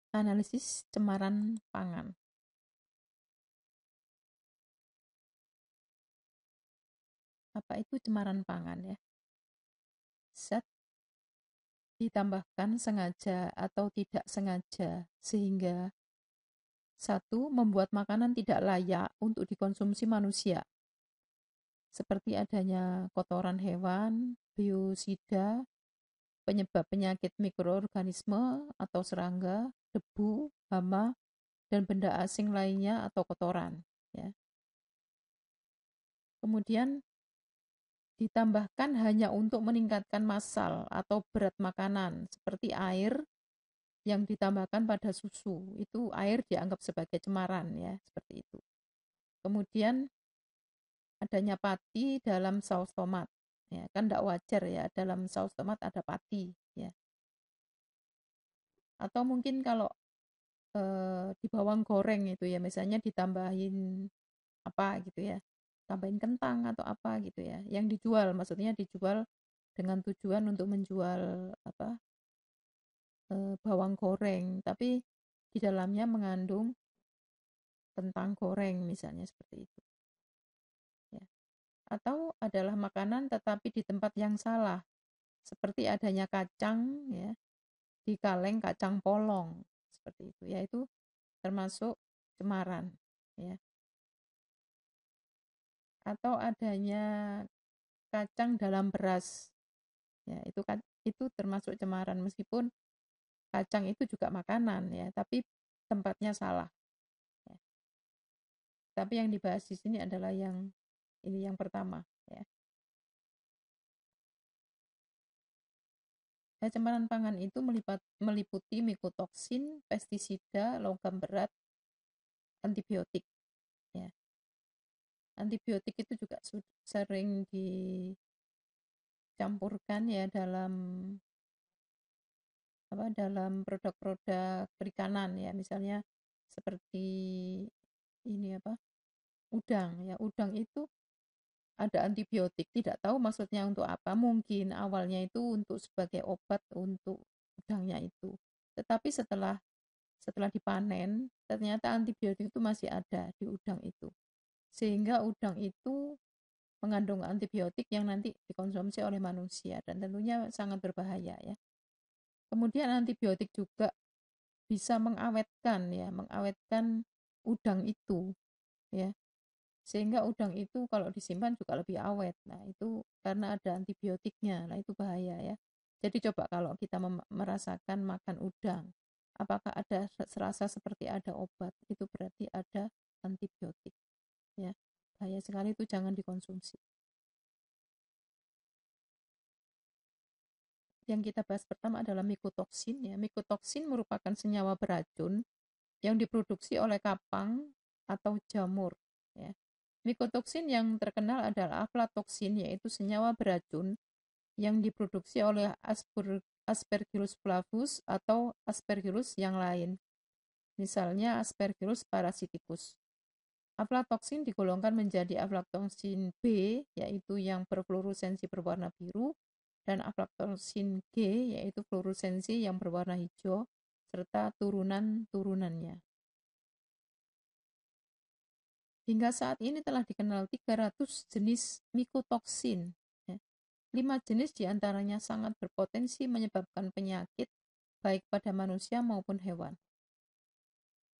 Analisis cemaran pangan. Apa itu cemaran pangan ya? Zat ditambahkan sengaja atau tidak sengaja sehingga satu, membuat makanan tidak layak untuk dikonsumsi manusia, seperti adanya kotoran hewan, biosida, penyebab penyakit mikroorganisme atau serangga, debu, hama, dan benda asing lainnya atau kotoran. Ya. Kemudian ditambahkan hanya untuk meningkatkan masal atau berat makanan, seperti air yang ditambahkan pada susu. Itu air dianggap sebagai cemaran ya, seperti itu. Kemudian adanya pati dalam saus tomat. Ya, kan tidak wajar ya dalam saus tomat ada pati ya. Atau mungkin kalau di bawang goreng itu ya misalnya ditambahin apa gitu ya. Tambahin kentang atau apa gitu ya. Yang dijual maksudnya dijual dengan tujuan untuk menjual apa bawang goreng, tapi di dalamnya mengandung kentang goreng misalnya seperti itu. Ya. Atau adalah makanan tetapi di tempat yang salah, seperti adanya kacang ya di kaleng kacang polong seperti itu, yaitu termasuk cemaran ya. Atau adanya kacang dalam beras ya, itu termasuk cemaran meskipun kacang itu juga makanan ya, tapi tempatnya salah ya. Tapi yang dibahas di sini adalah yang ini yang pertama ya. Cemaran pangan itu meliputi mikotoksin, pestisida, logam berat, antibiotik ya. Antibiotik itu juga sering dicampurkan ya dalam produk-produk perikanan ya, misalnya seperti ini udang ya. Udang itu ada antibiotik, tidak tahu maksudnya untuk apa, mungkin awalnya itu untuk sebagai obat untuk udangnya itu, tetapi setelah dipanen ternyata antibiotik itu masih ada di udang itu, sehingga udang itu mengandung antibiotik yang nanti dikonsumsi oleh manusia dan tentunya sangat berbahaya ya. Kemudian antibiotik juga bisa mengawetkan udang itu ya. Sehingga udang itu kalau disimpan juga lebih awet. Nah, itu karena ada antibiotiknya. Nah, itu bahaya ya. Jadi coba kalau kita merasakan makan udang, apakah ada serasa seperti ada obat, itu berarti ada antibiotik ya. Bahaya sekali, itu jangan dikonsumsi. Yang kita bahas pertama adalah mikotoksin ya. Mikotoksin merupakan senyawa beracun yang diproduksi oleh kapang atau jamur ya. Mikotoksin yang terkenal adalah aflatoksin, yaitu senyawa beracun yang diproduksi oleh Aspergillus flavus atau Aspergillus yang lain, misalnya Aspergillus parasiticus. Aflatoksin digolongkan menjadi aflatoksin B, yaitu yang berfluoresensi berwarna biru, dan aflatoksin G, yaitu fluoresensi yang berwarna hijau, serta turunan-turunannya. Hingga saat ini telah dikenal 300 jenis mikotoksin. 5 jenis diantaranya sangat berpotensi menyebabkan penyakit, baik pada manusia maupun hewan.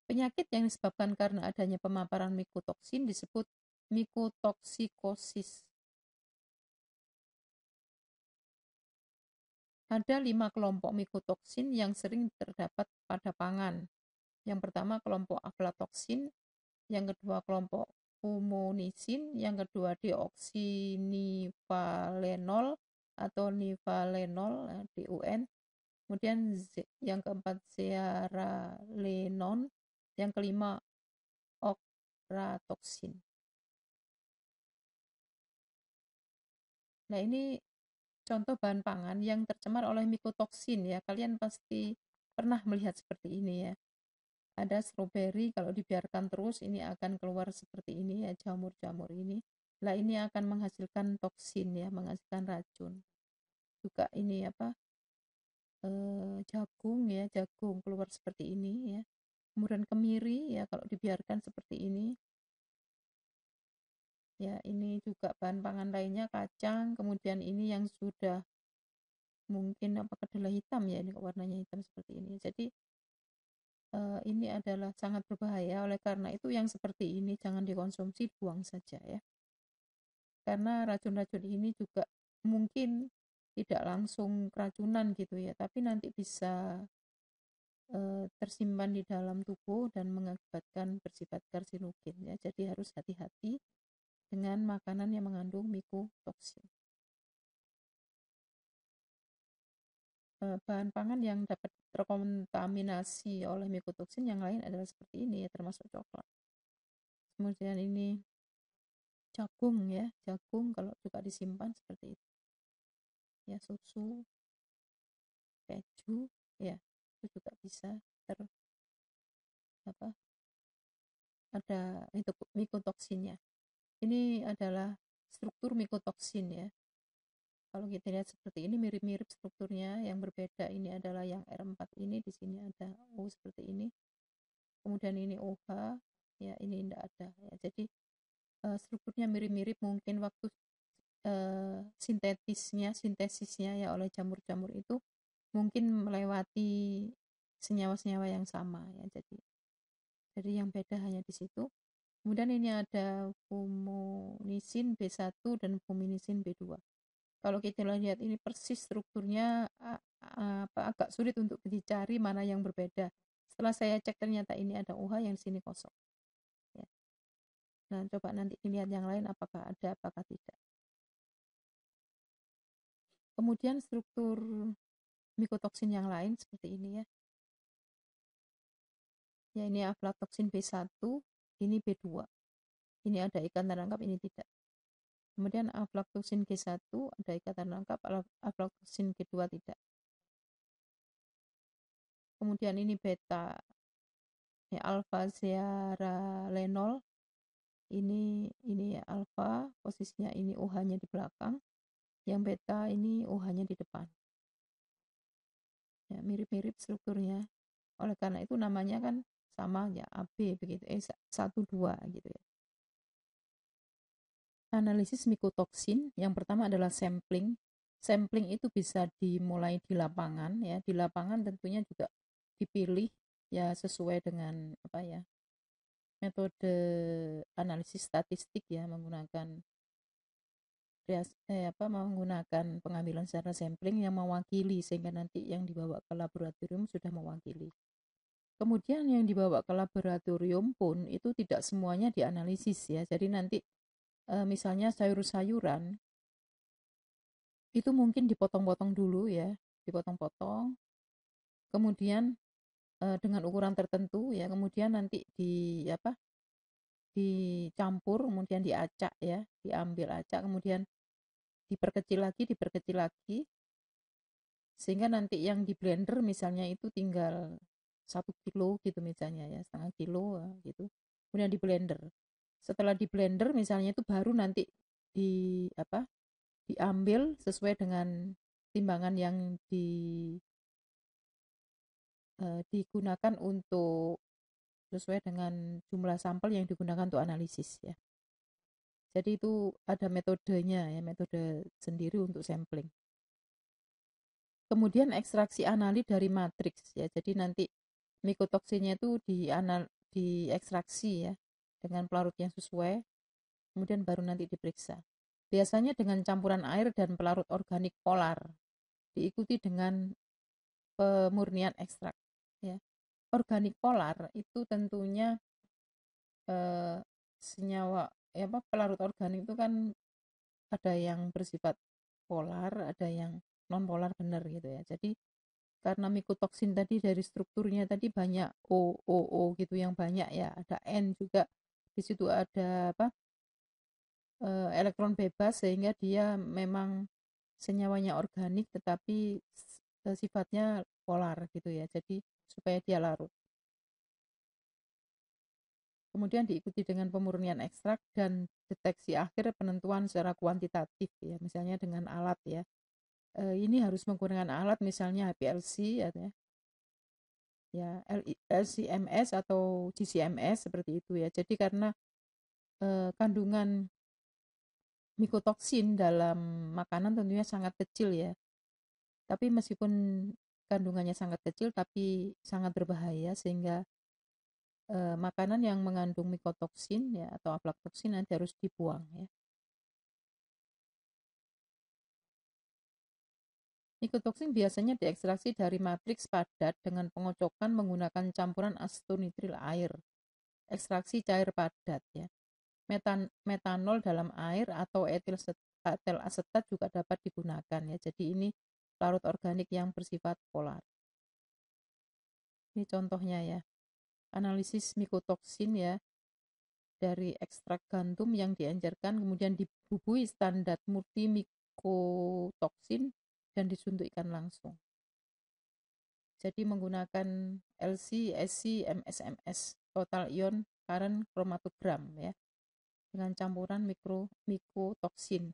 Penyakit yang disebabkan karena adanya pemaparan mikotoksin disebut mikotoksikosis. Ada 5 kelompok mikotoksin yang sering terdapat pada pangan. Yang pertama kelompok aflatoksin, yang kedua kelompok fumonisin, yang kedua deoksinivalenol atau nivalenol DUN, kemudian yang keempat zearalenone, yang kelima ochratoxin. Nah, ini contoh bahan pangan yang tercemar oleh mikotoksin ya. Kalian pasti pernah melihat seperti ini ya. Ada stroberi, kalau dibiarkan terus ini akan keluar seperti ini ya, jamur-jamur ini. Nah, ini akan menghasilkan toksin ya, menghasilkan racun. Juga ini jagung ya, jagung keluar seperti ini ya. Kemudian kemiri ya kalau dibiarkan seperti ini. Ya, ini juga bahan pangan lainnya kacang, kemudian ini yang sudah mungkin apa kedelai hitam ya, ini warnanya hitam seperti ini. Jadi ini adalah sangat berbahaya, oleh karena itu yang seperti ini jangan dikonsumsi, buang saja ya. Karena racun-racun ini juga mungkin tidak langsung keracunan gitu ya, tapi nanti bisa tersimpan di dalam tubuh dan mengakibatkan bersifat karsinogen ya. Jadi harus hati-hati dengan makanan yang mengandung mikotoksin. Bahan pangan yang dapat terkontaminasi oleh mikotoksin yang lain adalah seperti ini ya, termasuk coklat. Kemudian ini jagung ya, jagung kalau juga disimpan seperti itu. Ya, susu, keju, ya, itu juga bisa apa ada itu mikotoksinnya. Ini adalah struktur mikotoksin ya. Kalau kita lihat seperti ini mirip-mirip strukturnya, yang berbeda ini adalah yang R4 ini, di sini ada O seperti ini. Kemudian ini OH, ya ini tidak ada ya. Jadi strukturnya mirip-mirip, mungkin waktu sintesisnya ya oleh jamur-jamur itu mungkin melewati senyawa-senyawa yang sama ya. Jadi yang beda hanya di situ. Kemudian ini ada fumonisin B1 dan fumonisin B2. Kalau kita lihat ini persis strukturnya agak sulit untuk dicari mana yang berbeda. Setelah saya cek ternyata ini ada OH, yang di sini kosong. Ya. Nah, coba nanti dilihat yang lain apakah ada, apakah tidak. Kemudian struktur mikotoksin yang lain seperti ini ya. Ya, ini aflatoksin B1, ini B2. Ini ada ikatan rangkap, ini tidak. Kemudian aflatoksin G1 ada ikatan rangkap, aflatoksin G2 tidak. Kemudian ini beta, ya, alfa zearalenol. Ini alfa, posisinya ini OH-nya di belakang. Yang beta ini OH-nya di depan. Ya, mirip-mirip strukturnya. Oleh karena itu namanya kan sama ya, AB begitu, 1,2 gitu ya. Analisis mikotoksin yang pertama adalah sampling. Sampling itu bisa dimulai di lapangan ya. Di lapangan tentunya juga dipilih ya sesuai dengan apa ya, metode analisis statistik ya, menggunakan menggunakan pengambilan secara sampling yang mewakili, sehingga nanti yang dibawa ke laboratorium sudah mewakili. Kemudian yang dibawa ke laboratorium pun itu tidak semuanya dianalisis ya. Jadi nanti misalnya sayur-sayuran itu mungkin dipotong-potong dulu ya, dipotong-potong. Kemudian dengan ukuran tertentu ya, kemudian nanti dicampur, kemudian diacak ya, diambil acak, kemudian diperkecil lagi, sehingga nanti yang di blender misalnya itu tinggal 1 kilo gitu misalnya ya, setengah kilo gitu, kemudian di blender. Setelah di blender misalnya itu baru nanti diambil sesuai dengan timbangan yang digunakan untuk sesuai dengan jumlah sampel yang digunakan untuk analisis ya. Jadi itu ada metodenya ya, metode sendiri untuk sampling. Kemudian ekstraksi analit dari matriks ya. Jadi nanti mikotoksinnya itu diekstraksi ya dengan pelarut yang sesuai, kemudian baru nanti diperiksa. Biasanya dengan campuran air dan pelarut organik polar, diikuti dengan pemurnian ekstrak ya. Organik polar itu tentunya senyawa pelarut organik itu kan ada yang bersifat polar, ada yang non polar, benar gitu ya. Jadi karena mikotoksin tadi dari strukturnya tadi banyak O gitu yang banyak ya, ada N juga di situ, ada elektron bebas, sehingga dia memang senyawanya organik tetapi sifatnya polar gitu ya. Jadi supaya dia larut. Kemudian diikuti dengan pemurnian ekstrak dan deteksi akhir penentuan secara kuantitatif ya, misalnya dengan alat ya. ini harus menggunakan alat misalnya HPLC ya LCMS atau GCMS seperti itu ya. Jadi karena kandungan mikotoksin dalam makanan tentunya sangat kecil ya. Tapi meskipun kandungannya sangat kecil tapi sangat berbahaya sehingga makanan yang mengandung mikotoksin ya atau aflatoksin nanti harus dibuang ya. Mikotoksin biasanya diekstraksi dari matriks padat dengan pengocokan menggunakan campuran asetonitril air. Ekstraksi cair padat ya. Metanol dalam air atau etil asetat juga dapat digunakan ya. Jadi ini larut organik yang bersifat polar. Ini contohnya ya. Analisis mikotoksin ya dari ekstrak gandum yang diencerkan kemudian dibubuhi standar multimikotoksin dan disuntikkan langsung. Jadi menggunakan LC, SC, MSMS, total ion current kromatogram ya dengan campuran mikotoksin.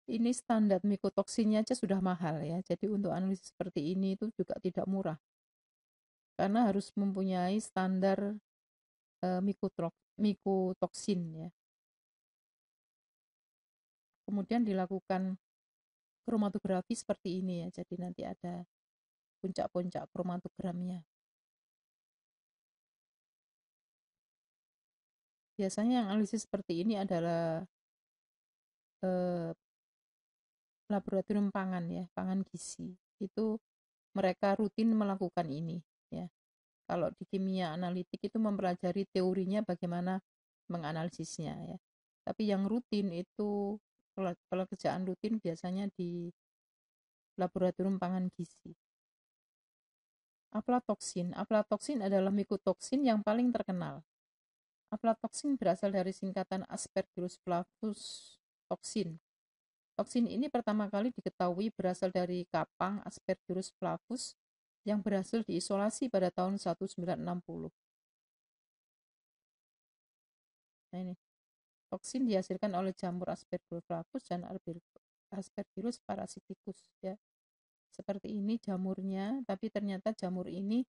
Ini standar mikotoksinnya aja sudah mahal ya. Jadi untuk analisis seperti ini itu juga tidak murah. Karena harus mempunyai standar mikotoksin ya. Kemudian dilakukan kromatografi seperti ini ya. Jadi nanti ada puncak-puncak kromatogramnya. Biasanya yang analisis seperti ini adalah laboratorium pangan ya, pangan gizi. Itu mereka rutin melakukan ini ya. Kalau di kimia analitik itu mempelajari teorinya bagaimana menganalisisnya ya. Tapi yang rutin itu pekerjaan rutin biasanya di laboratorium pangan gizi. Aflatoksin. Aflatoksin adalah mikotoksin yang paling terkenal. Aflatoksin berasal dari singkatan Aspergillus flavus toksin. Toksin ini pertama kali diketahui berasal dari kapang Aspergillus flavus yang berhasil diisolasi pada tahun 1960. Nah ini, toksin dihasilkan oleh jamur Aspergillus flavus dan Aspergillus parasiticus ya. Seperti ini jamurnya, tapi ternyata jamur ini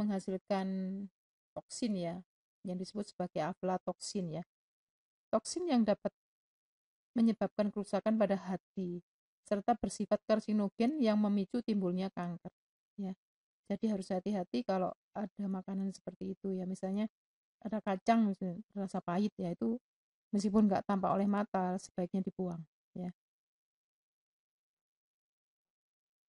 menghasilkan toksin ya, yang disebut sebagai aflatoksin ya. Toksin yang dapat menyebabkan kerusakan pada hati serta bersifat karsinogen yang memicu timbulnya kanker ya. Jadi harus hati-hati kalau ada makanan seperti itu ya. Misalnya ada kacang misalnya, rasa pahit ya, itu meskipun nggak tampak oleh mata sebaiknya dibuang ya.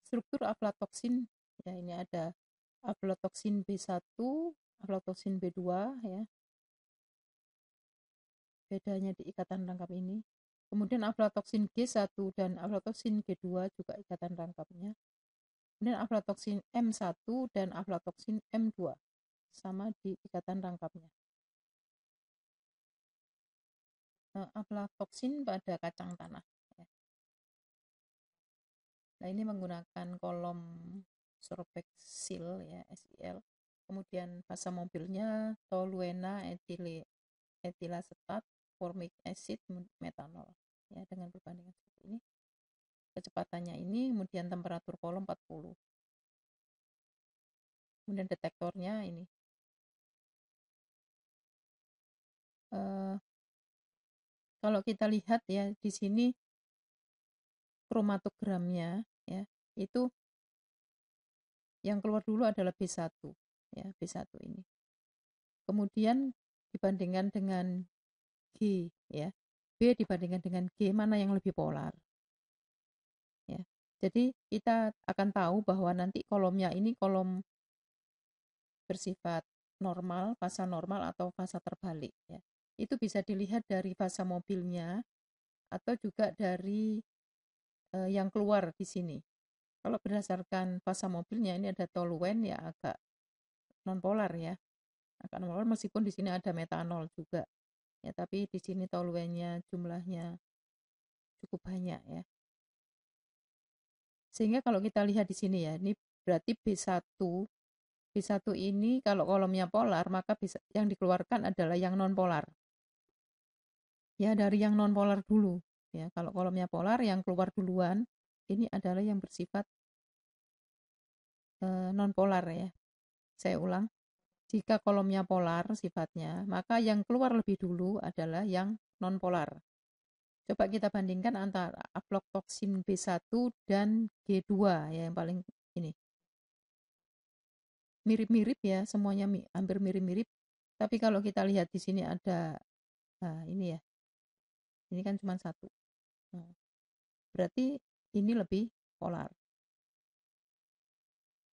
Struktur aflatoksin ya, ini ada aflatoksin B1, aflatoksin B2 ya. Bedanya di ikatan rangkap ini. Kemudian aflatoksin G1 dan aflatoksin G2 juga ikatan rangkapnya. Kemudian aflatoksin M1 dan aflatoksin M2 sama di ikatan rangkapnya. Aflatoksin pada kacang tanah. Nah ini menggunakan kolom sorbexyl ya, SIL. Kemudian fasa mobilnya toluena etilasetat, formic acid, metanol ya, dengan perbandingan seperti ini. Kecepatannya ini, kemudian temperatur kolom 40. Kemudian detektornya ini. Kalau kita lihat ya di sini kromatogramnya ya, itu yang keluar dulu adalah B1 ya, B1 ini. Kemudian dibandingkan dengan G ya. B dibandingkan dengan G, mana yang lebih polar? Ya. Jadi kita akan tahu bahwa nanti kolomnya ini kolom bersifat normal, fasa normal atau fasa terbalik ya. Itu bisa dilihat dari fasa mobilnya atau juga dari yang keluar di sini. Kalau berdasarkan fasa mobilnya ini ada toluen ya, agak nonpolar ya. Agak nonpolar meskipun di sini ada metanol juga. Ya, tapi di sini toluennya jumlahnya cukup banyak ya. Sehingga kalau kita lihat di sini ya, ini berarti B1. B1 ini kalau kolomnya polar, maka yang dikeluarkan adalah yang non-polar. Ya, dari yang non-polar dulu. Ya, kalau kolomnya polar yang keluar duluan ini adalah yang bersifat non-polar ya. Saya ulang, jika kolomnya polar sifatnya, maka yang keluar lebih dulu adalah yang non-polar. Coba kita bandingkan antara aflatoxin B1 dan G2 ya, yang paling ini. Mirip-mirip ya, semuanya hampir mirip-mirip. Tapi kalau kita lihat di sini ada, nah ini ya, ini kan cuma satu. Nah, berarti ini lebih polar.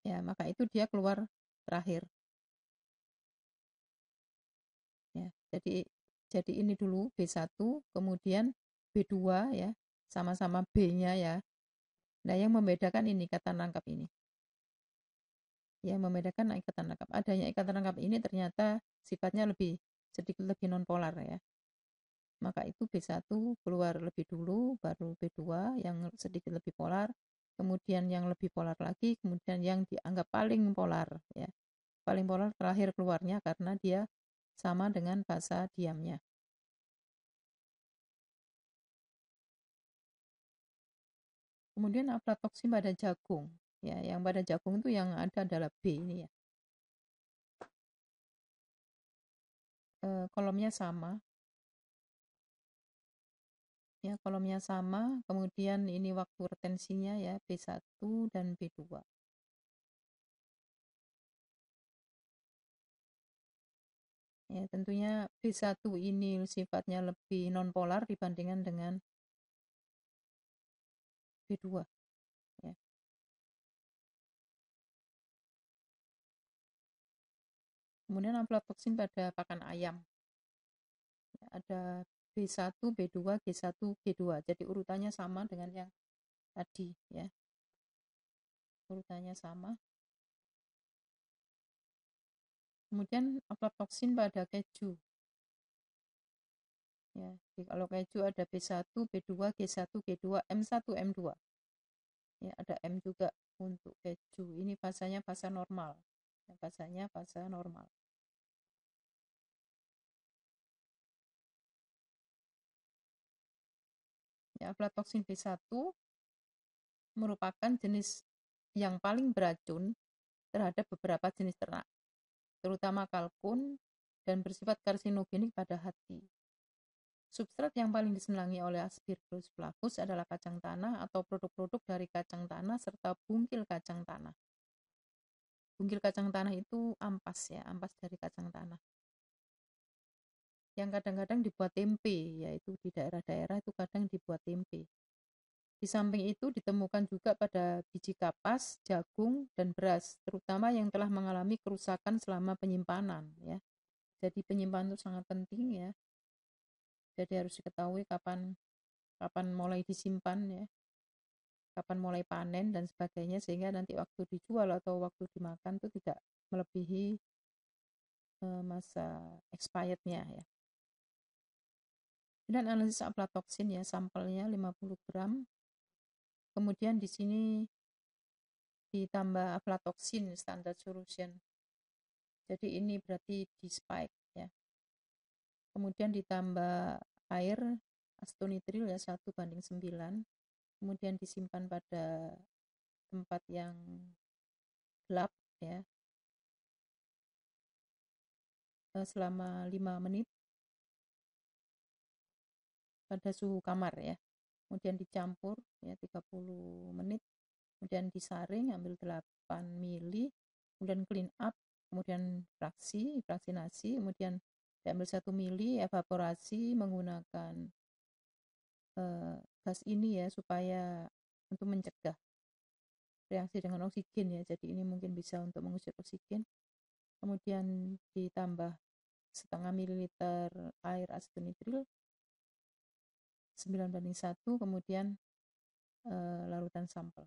Ya, maka itu dia keluar terakhir. Ya, jadi ini dulu B1, kemudian B2 ya, sama-sama B-nya ya. Nah, yang membedakan ini ikatan rangkap ini. Yang membedakan ikatan rangkap. Adanya ikatan rangkap ini ternyata sifatnya sedikit lebih nonpolar ya. Maka itu B1 keluar lebih dulu, baru B2 yang sedikit lebih polar, kemudian yang lebih polar lagi, kemudian yang dianggap paling polar ya. Paling polar terakhir keluarnya karena dia sama dengan fasa diamnya. Kemudian aflatoksin pada jagung. Ya, yang pada jagung itu yang ada adalah B ini ya. Kolomnya sama. Ya, kolomnya sama, kemudian ini waktu retensinya ya B1 dan B2. Ya, tentunya B1 ini sifatnya lebih nonpolar dibandingkan dengan B2 ya. Kemudian aflatoksin pada pakan ayam. Ya, ada B1, B2, G1, G2. Jadi urutannya sama dengan yang tadi ya. Urutannya sama. Kemudian aflatoksin pada keju. Ya, jadi kalau keju ada B1, B2, G1, G2, M1, M2. Ya, ada M juga untuk keju. Ini fasanya fasa normal. Ya, fasanya fasa normal. Ya, aflatoksin B1 merupakan jenis yang paling beracun terhadap beberapa jenis ternak, terutama kalkun, dan bersifat karsinogenik pada hati. Substrat yang paling disenangi oleh Aspergillus flavus adalah kacang tanah atau produk-produk dari kacang tanah serta bungkil kacang tanah. Bungkil kacang tanah itu ampas ya, ampas dari kacang tanah. Yang kadang-kadang dibuat tempe, yaitu di daerah-daerah itu kadang dibuat tempe. Di samping itu ditemukan juga pada biji kapas, jagung, dan beras, terutama yang telah mengalami kerusakan selama penyimpanan ya. Jadi penyimpanan itu sangat penting ya. Jadi harus diketahui kapan mulai disimpan ya, kapan mulai panen dan sebagainya, sehingga nanti waktu dijual atau waktu dimakan itu tidak melebihi masa expirednya ya. Dan analisis aflatoksin ya, sampelnya 50 gram. Kemudian di sini ditambah aflatoksin standard solution. Jadi ini berarti di spike ya. Kemudian ditambah air astonitril ya 1:9. Kemudian disimpan pada tempat yang gelap ya selama 5 menit pada suhu kamar ya. Kemudian dicampur ya 30 menit. Kemudian disaring ambil 8 mili, kemudian clean up, kemudian fraksinasi, kemudian diambil 1 mili, evaporasi menggunakan gas ini ya supaya untuk mencegah reaksi dengan oksigen ya. Jadi ini mungkin bisa untuk mengusir oksigen. Kemudian ditambah setengah mililiter air astonitril 9:1, kemudian larutan sampel.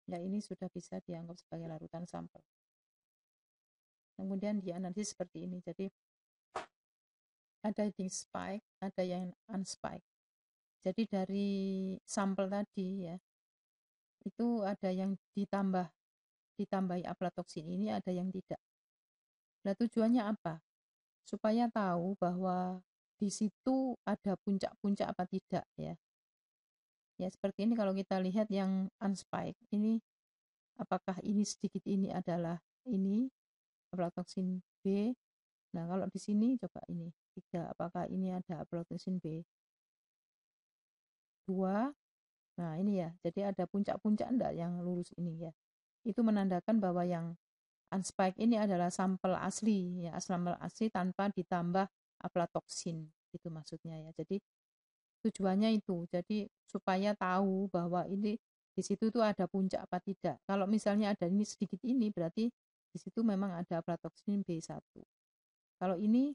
Ya, ini sudah bisa dianggap sebagai larutan sampel. Kemudian dianalisis seperti ini. Jadi ada yang spike, ada yang unspike. Jadi dari sampel tadi ya, itu ada yang ditambahi aflatoksin ini, ada yang tidak. Nah, tujuannya apa? Supaya tahu bahwa di situ ada puncak-puncak apa tidak ya. Ya, seperti ini kalau kita lihat yang unspike, ini apakah ini sedikit ini adalah ini aflatoksin B. Nah, kalau di sini coba ini 3, apakah ini ada aflatoksin B2? Nah, ini ya. Jadi ada puncak-puncak enggak yang lurus ini ya. Itu menandakan bahwa yang unspike ini adalah sampel asli ya, sampel asli tanpa ditambah aflatoksin itu maksudnya ya. Jadi tujuannya itu, jadi supaya tahu bahwa ini di situ tuh ada puncak apa tidak. Kalau misalnya ada ini sedikit ini berarti di situ memang ada aflatoksin B1. Kalau ini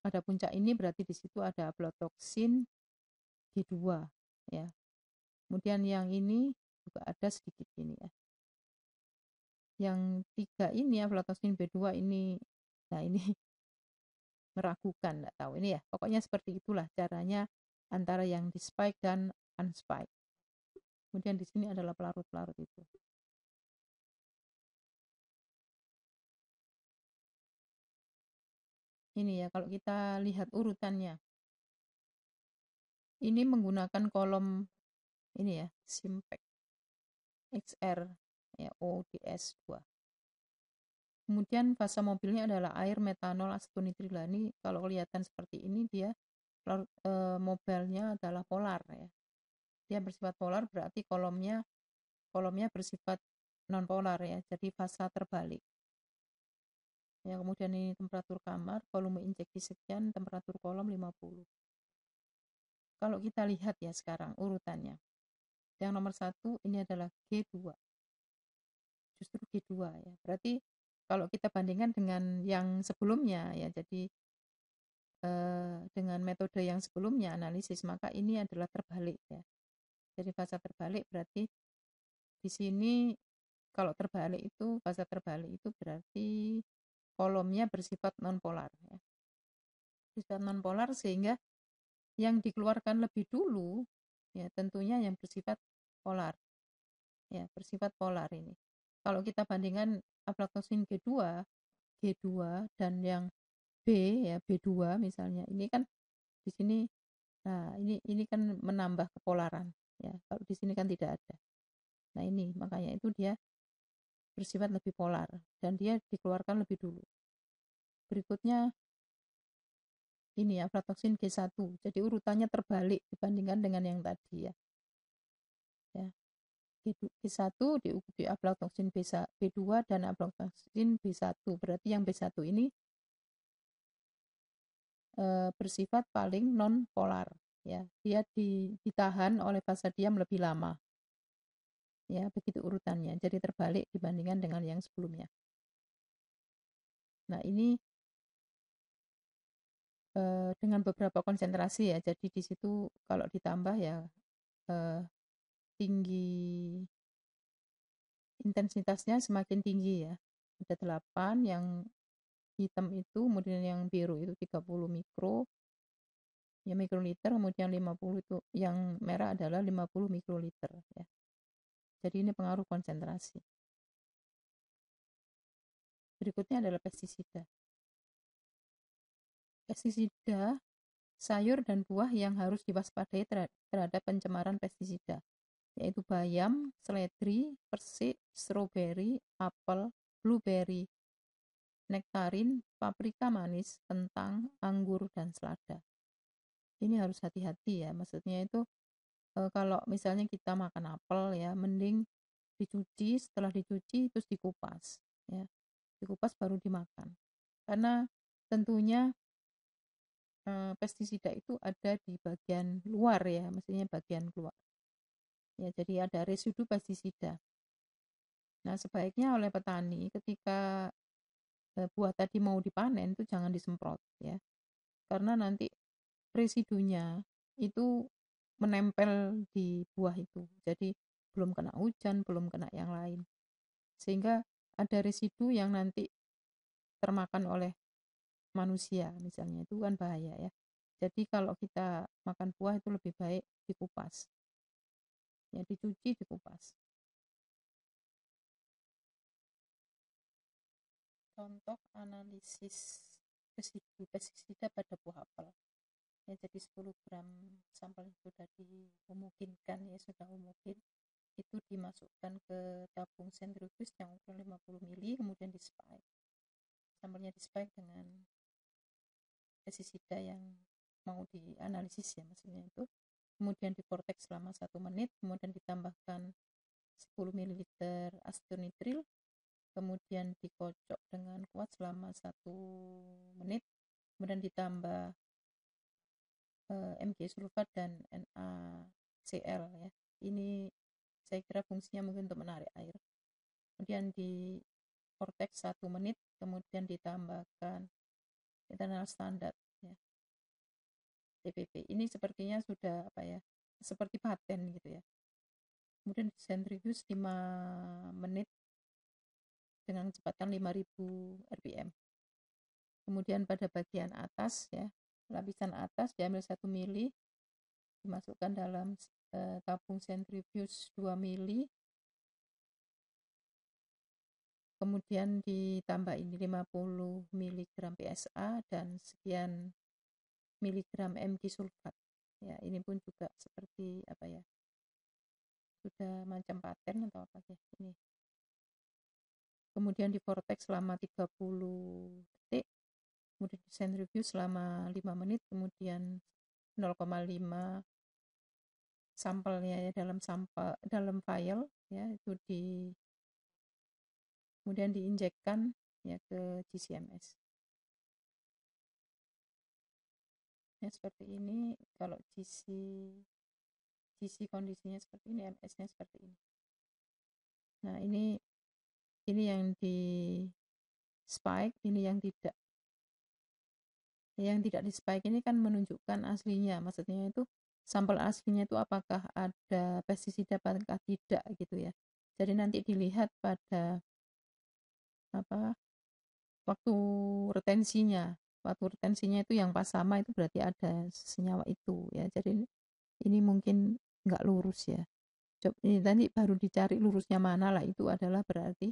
ada puncak ini berarti di situ ada aflatoksin B2 ya. Kemudian yang ini juga ada sedikit ini ya. Yang 3 ini aflatoksin B2 ini, nah ini meragukan, nggak tahu ini ya. Pokoknya seperti itulah caranya antara yang di spike dan unspike. Kemudian di sini adalah pelarut-pelarut itu. Ini ya, kalau kita lihat urutannya. Ini menggunakan kolom ini ya, Simpek XR ya, ODS2. Kemudian fasa mobilnya adalah air metanol asetonitrile. Ini kalau kelihatan seperti ini dia mobilnya adalah polar ya. Dia bersifat polar berarti kolomnya bersifat non polar ya. Jadi fasa terbalik. Ya, kemudian ini temperatur kamar, volume injeksi sekian, temperatur kolom 50. Kalau kita lihat ya sekarang urutannya. Yang nomor 1 ini adalah G2. Justru G2 ya. Berarti kalau kita bandingkan dengan yang sebelumnya ya, jadi dengan metode yang sebelumnya analisis, maka ini adalah terbalik ya. Jadi fasa terbalik berarti di sini kalau terbalik itu fasa terbalik itu berarti kolomnya bersifat nonpolar ya. Bersifat nonpolar sehingga yang dikeluarkan lebih dulu ya tentunya yang bersifat polar. Ya, bersifat polar ini. Kalau kita bandingkan aflatoksin G2 dan yang B ya B2 misalnya, ini kan di sini, nah ini kan menambah kepolaran ya. Kalau di sini kan tidak ada. Nah ini makanya itu dia bersifat lebih polar dan dia dikeluarkan lebih dulu. Berikutnya ini ya aflatoksin G1. Jadi urutannya terbalik dibandingkan dengan yang tadi ya. Ya. G1 diikuti aflatoksin B2 dan aflatoksin B1. Berarti yang B1 ini bersifat paling non polar ya. Dia ditahan oleh fasa diam lebih lama. Ya, begitu urutannya. Jadi terbalik dibandingkan dengan yang sebelumnya. Nah, ini dengan beberapa konsentrasi ya. Jadi di situ kalau ditambah ya tinggi intensitasnya semakin tinggi ya. Ada 8 yang hitam itu, kemudian yang biru itu 30 mikro ya mikroliter, kemudian 50 itu yang merah adalah 50 mikroliter ya. Jadi ini pengaruh konsentrasi. Berikutnya adalah pestisida. Pestisida sayur dan buah yang harus diwaspadai terhadap pencemaran pestisida, yaitu bayam, seledri, persik, stroberi, apel, blueberry, nektarin, paprika manis, kentang, anggur, dan selada. Ini harus hati-hati ya, maksudnya itu kalau misalnya kita makan apel ya, mending dicuci, setelah dicuci terus dikupas ya. Dikupas baru dimakan. Karena tentunya pestisida itu ada di bagian luar ya, maksudnya bagian keluar. Ya, jadi ada residu pestisida. Nah, sebaiknya oleh petani ketika buah tadi mau dipanen itu jangan disemprot ya. Karena nanti residunya itu menempel di buah itu. Jadi belum kena hujan, belum kena yang lain. Sehingga ada residu yang nanti termakan oleh manusia misalnya, itu kan bahaya ya. Jadi kalau kita makan buah itu lebih baik dikupas. Ya, dicuci, dikupas. Contoh analisis residu pestisida pada buah apel. ya, jadi 10 gram sampel sudah dimungkinkan ya, sudah homogen, itu dimasukkan ke tabung sentrifuge yang ukuran 50 ml, kemudian di spike, sampelnya di spike dengan pestisida yang mau dianalisis ya, maksudnya itu, kemudian divortex selama 1 menit, kemudian ditambahkan 10 ml acetonitrile, kemudian dikocok dengan kuat selama 1 menit, kemudian ditambah Mg sulfat dan NaCl ya. Ini saya kira fungsinya mungkin untuk menarik air. Kemudian di vortex 1 menit, kemudian ditambahkan internal standard ya, TPP. Ini sepertinya sudah apa ya, seperti paten gitu ya. Kemudian centrifuge 5 menit dengan kecepatan 5000 rpm. Kemudian pada bagian atas ya, lapisan atas diambil 1 mili, dimasukkan dalam tabung sentrifuge 2 mili, kemudian ditambah ini 50 mg PSA dan sekian miligram Mg sulfat ya. Ini pun juga seperti apa ya, sudah macam paten atau apa ya ini. Kemudian di vortex selama 30 detik, kemudian di centrifuge selama 5 menit, kemudian 0,5 sampelnya ya dalam file ya, itu kemudian diinjekkan ya ke GCMS. Ya seperti ini, kalau GC kondisinya seperti ini, MS-nya seperti ini. Nah, ini yang di spike, ini yang tidak. Yang tidak di spike ini kan menunjukkan aslinya, maksudnya itu sampel aslinya itu apakah ada pestisida apakah tidak gitu ya. Jadi nanti dilihat pada apa, waktu retensinya itu yang pas sama itu berarti ada senyawa itu ya. Jadi ini mungkin nggak lurus ya. Ini nanti baru dicari lurusnya mana lah, itu adalah berarti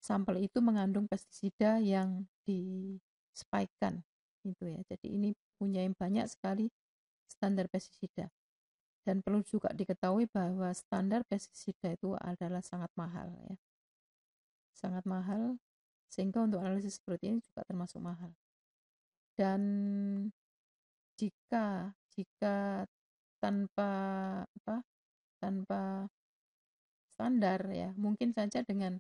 sampel itu mengandung pestisida yang di-spike-kan itu ya. Jadi ini punya banyak sekali standar pestisida. Dan perlu juga diketahui bahwa standar pestisida itu adalah sangat mahal ya. Sangat mahal, sehingga untuk analisis seperti ini juga termasuk mahal. Dan jika tanpa standar ya, mungkin saja dengan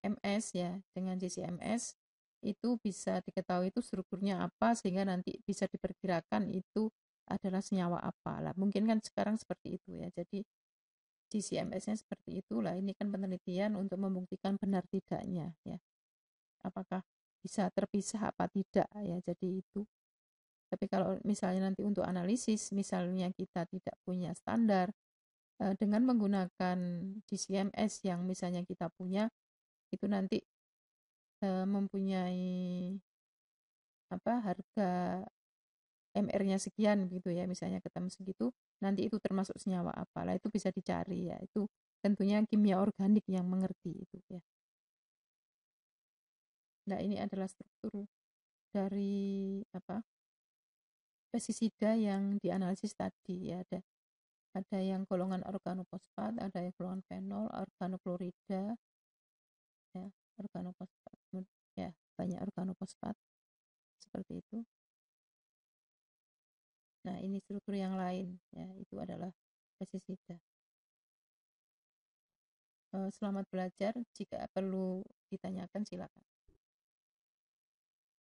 MS ya, dengan GCMS itu bisa diketahui itu strukturnya apa, sehingga nanti bisa diperkirakan itu adalah senyawa apa lah. Mungkin kan sekarang seperti itu ya. Jadi GCMS-nya seperti itulah. Ini kan penelitian untuk membuktikan benar tidaknya ya. Apakah bisa terpisah apa tidak ya. Jadi itu. Tapi kalau misalnya nanti untuk analisis, misalnya kita tidak punya standar, dengan menggunakan GCMS yang misalnya kita punya, itu nanti mempunyai harga MR-nya sekian gitu ya, misalnya ketemu segitu, nanti itu termasuk senyawa apa lah, itu bisa dicari ya. Itu tentunya kimia organik yang mengerti itu ya. Nah, ini adalah struktur dari pestisida yang dianalisis tadi ya. Ada yang golongan organofosfat, ada yang golongan fenol, organoklorida ya, organofosfat ya, banyak organofosfat seperti itu. Nah, ini struktur yang lain ya, itu adalah pestisida. Selamat belajar, jika perlu ditanyakan silakan.